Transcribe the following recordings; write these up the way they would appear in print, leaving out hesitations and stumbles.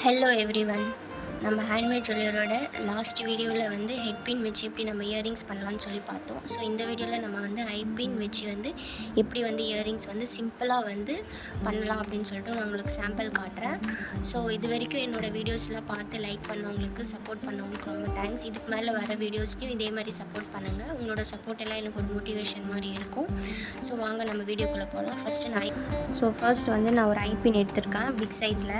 Hello everyone. நம்ம handmade ஜுவல்லரோட last வீடியோவில் வந்து ஹெட் பின் வச்சு எப்படி நம்ம இயரிங்ஸ் பண்ணலான்னு சொல்லி பார்த்தோம். ஸோ இந்த வீடியோவில் நம்ம வந்து ஐ பின் வச்சு வந்து எப்படி வந்து இயரிங்ஸ் வந்து சிம்பிளாக வந்து பண்ணலாம் அப்படின்னு சொல்லிட்டு நான் உங்களுக்கு சாம்பிள் காட்டுறேன். ஸோ இது வரைக்கும் என்னோடய வீடியோஸ்லாம் பார்த்து லைக் பண்ணவங்களுக்கு, சப்போர்ட் பண்ணவங்களுக்கு ரொம்ப தேங்க்ஸ். இதுக்கு மேலே வர வீடியோஸ்லையும் இதே மாதிரி சப்போர்ட் பண்ணுங்கள். உங்களோட சப்போர்ட் எல்லாம் எனக்கு ஒரு மோட்டிவேஷன் மாதிரி இருக்கும். ஸோ வாங்க நம்ம வீடியோக்குள்ளே போகலாம். ஃபர்ஸ்ட் வந்து நான் ஒரு ஐ பின் எடுத்திருக்கேன் பிக் சைஸில்.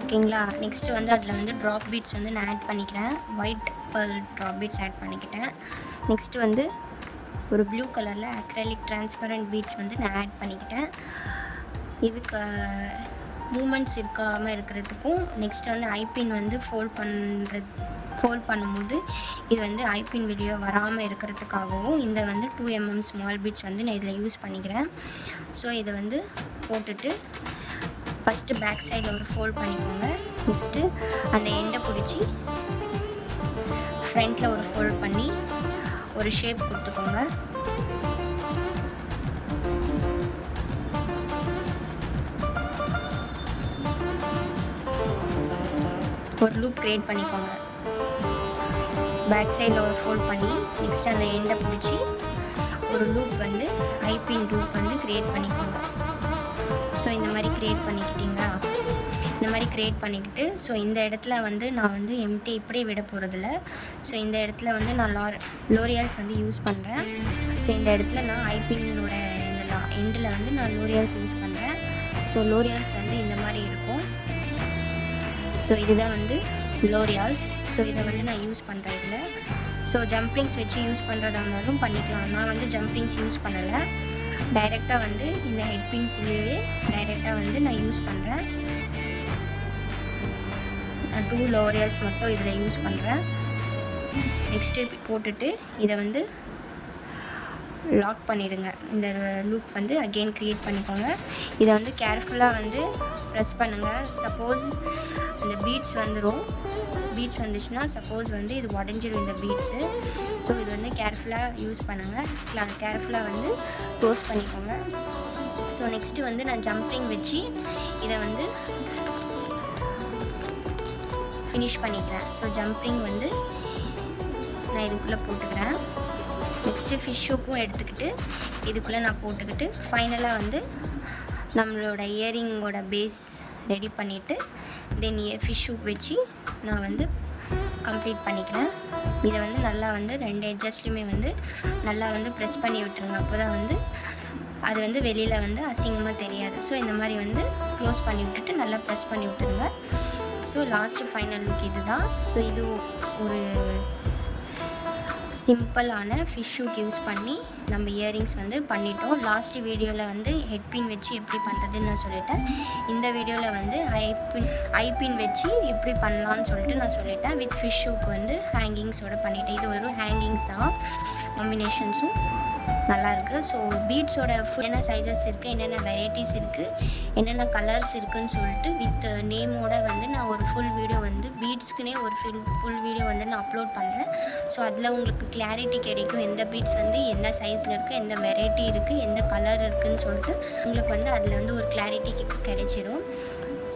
ஓகேங்களா. நெக்ஸ்ட்டு வந்து அதில் வந்து ட்ராப் பீட்ஸ் வந்து நான் ஆட் பண்ணிக்கிறேன். White pearl drop beads add பண்ணிக்கிட்டேன். நெக்ஸ்ட்டு வந்து ஒரு ப்ளூ கலரில் அக்ரலிக் டிரான்ஸ்பரண்ட் பீட்ஸ் வந்து நான் ஆட் பண்ணிக்கிட்டேன். இதுக்கு மூமெண்ட்ஸ் இருக்காமல் இருக்கிறதுக்கும், நெக்ஸ்ட்டு வந்து ஐபின் வந்து ஃபோல்ட் பண்ணும்போது இது வந்து ஐபின் வெளியே வராமல் இருக்கிறதுக்காகவும் இந்த வந்து 2mm ஸ்மால் பீட்ஸ் வந்து நான் இதில் யூஸ் பண்ணிக்கிறேன். ஸோ இதை வந்து போட்டுட்டு ஃபஸ்ட்டு பேக் சைடில் ஒரு ஃபோல்ட் பண்ணிக்கோங்க. நெக்ஸ்ட்டு அந்த எண்டை பிடிச்சி ஃப்ரண்ட்டில் ஒரு ஃபோல்ட் பண்ணி ஒரு ஷேப் கொடுத்துக்கோங்க. ஒரு லூப் க்ரியேட் பண்ணிக்கோங்க. பேக் சைடில் ஒரு ஃபோல்ட் பண்ணி நெக்ஸ்ட் அந்த எண்டை பிடிச்சி ஒரு லூப் வந்து ஐபின் லூப் வந்து க்ரியேட் பண்ணிக்கோங்க. ஸோ இந்த மாதிரி க்ரியேட் பண்ணிக்கிட்டிங்களா? இந்த மாதிரி க்ரியேட் பண்ணிக்கிட்டு ஸோ இந்த இடத்துல வந்து நான் வந்து எம்டி இப்படியே விட போகிறதில்ல. ஸோ இந்த இடத்துல வந்து நான் லோரியல்ஸ் வந்து யூஸ் பண்ணுறேன். ஸோ இந்த இடத்துல நான் ஐபின்னோட இந்த எண்டில் வந்து நான் லோரியல்ஸ் யூஸ் பண்ணுறேன். ஸோ லோரியல்ஸ் வந்து இந்த மாதிரி இருக்கும். ஸோ இதுதான் வந்து லோரியல்ஸ். ஸோ இதை வந்து நான் யூஸ் பண்ணுறேன் இதில். ஸோ ஜம்ப்ரிங்ஸ் வச்சு யூஸ் பண்ணுறதா இருந்தாலும் பண்ணிக்கலாம். நான் வந்து ஜம்ப்ரிங்ஸ் யூஸ் பண்ணலை. டைரெக்டாக வந்து இந்த ஹெட் பின்குள்ளேயே டைரெக்டாக வந்து நான் யூஸ் பண்ணுறேன். நான் 2 லோரியல்ஸ் மட்டும் இதில் யூஸ் பண்ணுறேன். நெக்ஸ்ட்டு போட்டுட்டு இதை வந்து லாக் பண்ணிவிடுங்க. இந்த லூப் வந்து அகெயின் க்ரியேட் பண்ணிக்கோங்க. இதை வந்து கேர்ஃபுல்லாக வந்து ப்ரெஸ் பண்ணுங்கள். சப்போஸ் அந்த பீட்ஸ் வந்துச்சுன்னா சப்போஸ் வந்து இது உடஞ்சிடும் இந்த பீட்ஸு. ஸோ இது வந்து கேர்ஃபுல்லாக யூஸ் பண்ணுங்கள். கேர்ஃபுல்லாக வந்து க்ளோஸ் பண்ணிக்கோங்க. ஸோ நெக்ஸ்ட்டு வந்து நான் ஜம்ப்ரிங் வச்சு இதை வந்து ஃபினிஷ் பண்ணிக்கிறேன். ஸோ ஜம்ப்ரிங் வந்து நான் இதுக்குள்ளே போட்டுக்கிறேன். நெக்ஸ்ட்டு ஃபிஷ் ஹூக்கும் எடுத்துக்கிட்டு இதுக்குள்ளே நான் போட்டுக்கிட்டு ஃபைனலாக வந்து நம்மளோட இயரிங்கோட பேஸ் ரெடி பண்ணிவிட்டு தென் ஃபிஷ் ஹூக் வச்சு நான் வந்து கம்ப்ளீட் பண்ணிக்கிறேன். இதை வந்து நல்லா வந்து 2 எட்ஜஸ்லையுமே வந்து நல்லா வந்து ப்ரெஸ் பண்ணி விட்டுருங்க. அப்போ தான் வந்து அது வந்து வெளியில் வந்து அசிங்கமாக தெரியாது. ஸோ இந்த மாதிரி வந்து க்ளோஸ் பண்ணி விட்டுட்டு நல்லா ப்ரெஸ் பண்ணி விட்டுருங்க. ஸோ லாஸ்ட்டு ஃபைனல் லுக் இது தான். ஸோ இது ஒரு சிம்பிளான ஃபிஷ் ஹூக் யூஸ் பண்ணி நம்ம இயரிங்ஸ் வந்து பண்ணிட்டோம். லாஸ்ட் வீடியோவில் வந்து ஹெட் பின் வச்சு எப்படி பண்ணுறதுன்னு நான் சொல்லிட்டேன். இந்த வீடியோவில் வந்து ஐ பின் வச்சு எப்படி பண்ணலான்னு சொல்லிட்டு நான் சொல்லிட்டேன். வித் ஃபிஷ் ஹூக் வந்து ஹேங்கிங்ஸோடு பண்ணிட்டேன். இது ஒரு ஹேங்கிங்ஸ் தான். காம்பினேஷன்ஸும் நல்லாயிருக்கு. ஸோ பீட்ஸோட என்னென்ன சைஸஸ் இருக்குது, என்னென்ன வெரைட்டிஸ் இருக்குது, என்னென்ன கலர்ஸ் இருக்குதுன்னு சொல்லிட்டு வித் நேமோட வந்து நான் ஒரு ஃபுல் வீடியோ வந்து பீட்ஸ்க்குனே ஒரு ஃபுல் வீடியோ வந்து நான் அப்லோட் பண்ணுறேன். ஸோ அதில் உங்களுக்கு கிளாரிட்டி கிடைக்கும். எந்த பீட்ஸ் வந்து எந்த சைஸில் இருக்குது, எந்த வெரைட்டி இருக்குது, எந்த கலர் இருக்குதுன்னு சொல்லிட்டு உங்களுக்கு வந்து அதில் வந்து ஒரு கிளாரிட்டி கிடைச்சிடும்.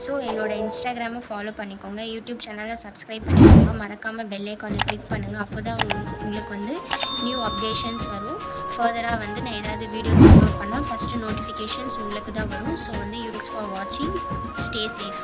ஸோ என்னோடய இன்ஸ்டாகிராமை ஃபாலோ பண்ணிக்கோங்க. யூடியூப் சேனலை சப்ஸ்கிரைப் பண்ணிக்கோங்க. மறக்காமல் பெல் ஐக்கானை கிளிக் பண்ணுங்கள். அப்போ தான் உங்களுக்கு வந்து நியூ அப்டேஷன்ஸ் வரும். ஃபர்தராக வந்து நான் ஏதாவது வீடியோஸ் அப்லோட் பண்ணால் ஃபஸ்ட்டு நோட்டிஃபிகேஷன்ஸ் உங்களுக்கு தான் வரும். ஸோ வந்து யூடியூப்ஸ் ஃபார் வாட்சிங். Stay safe.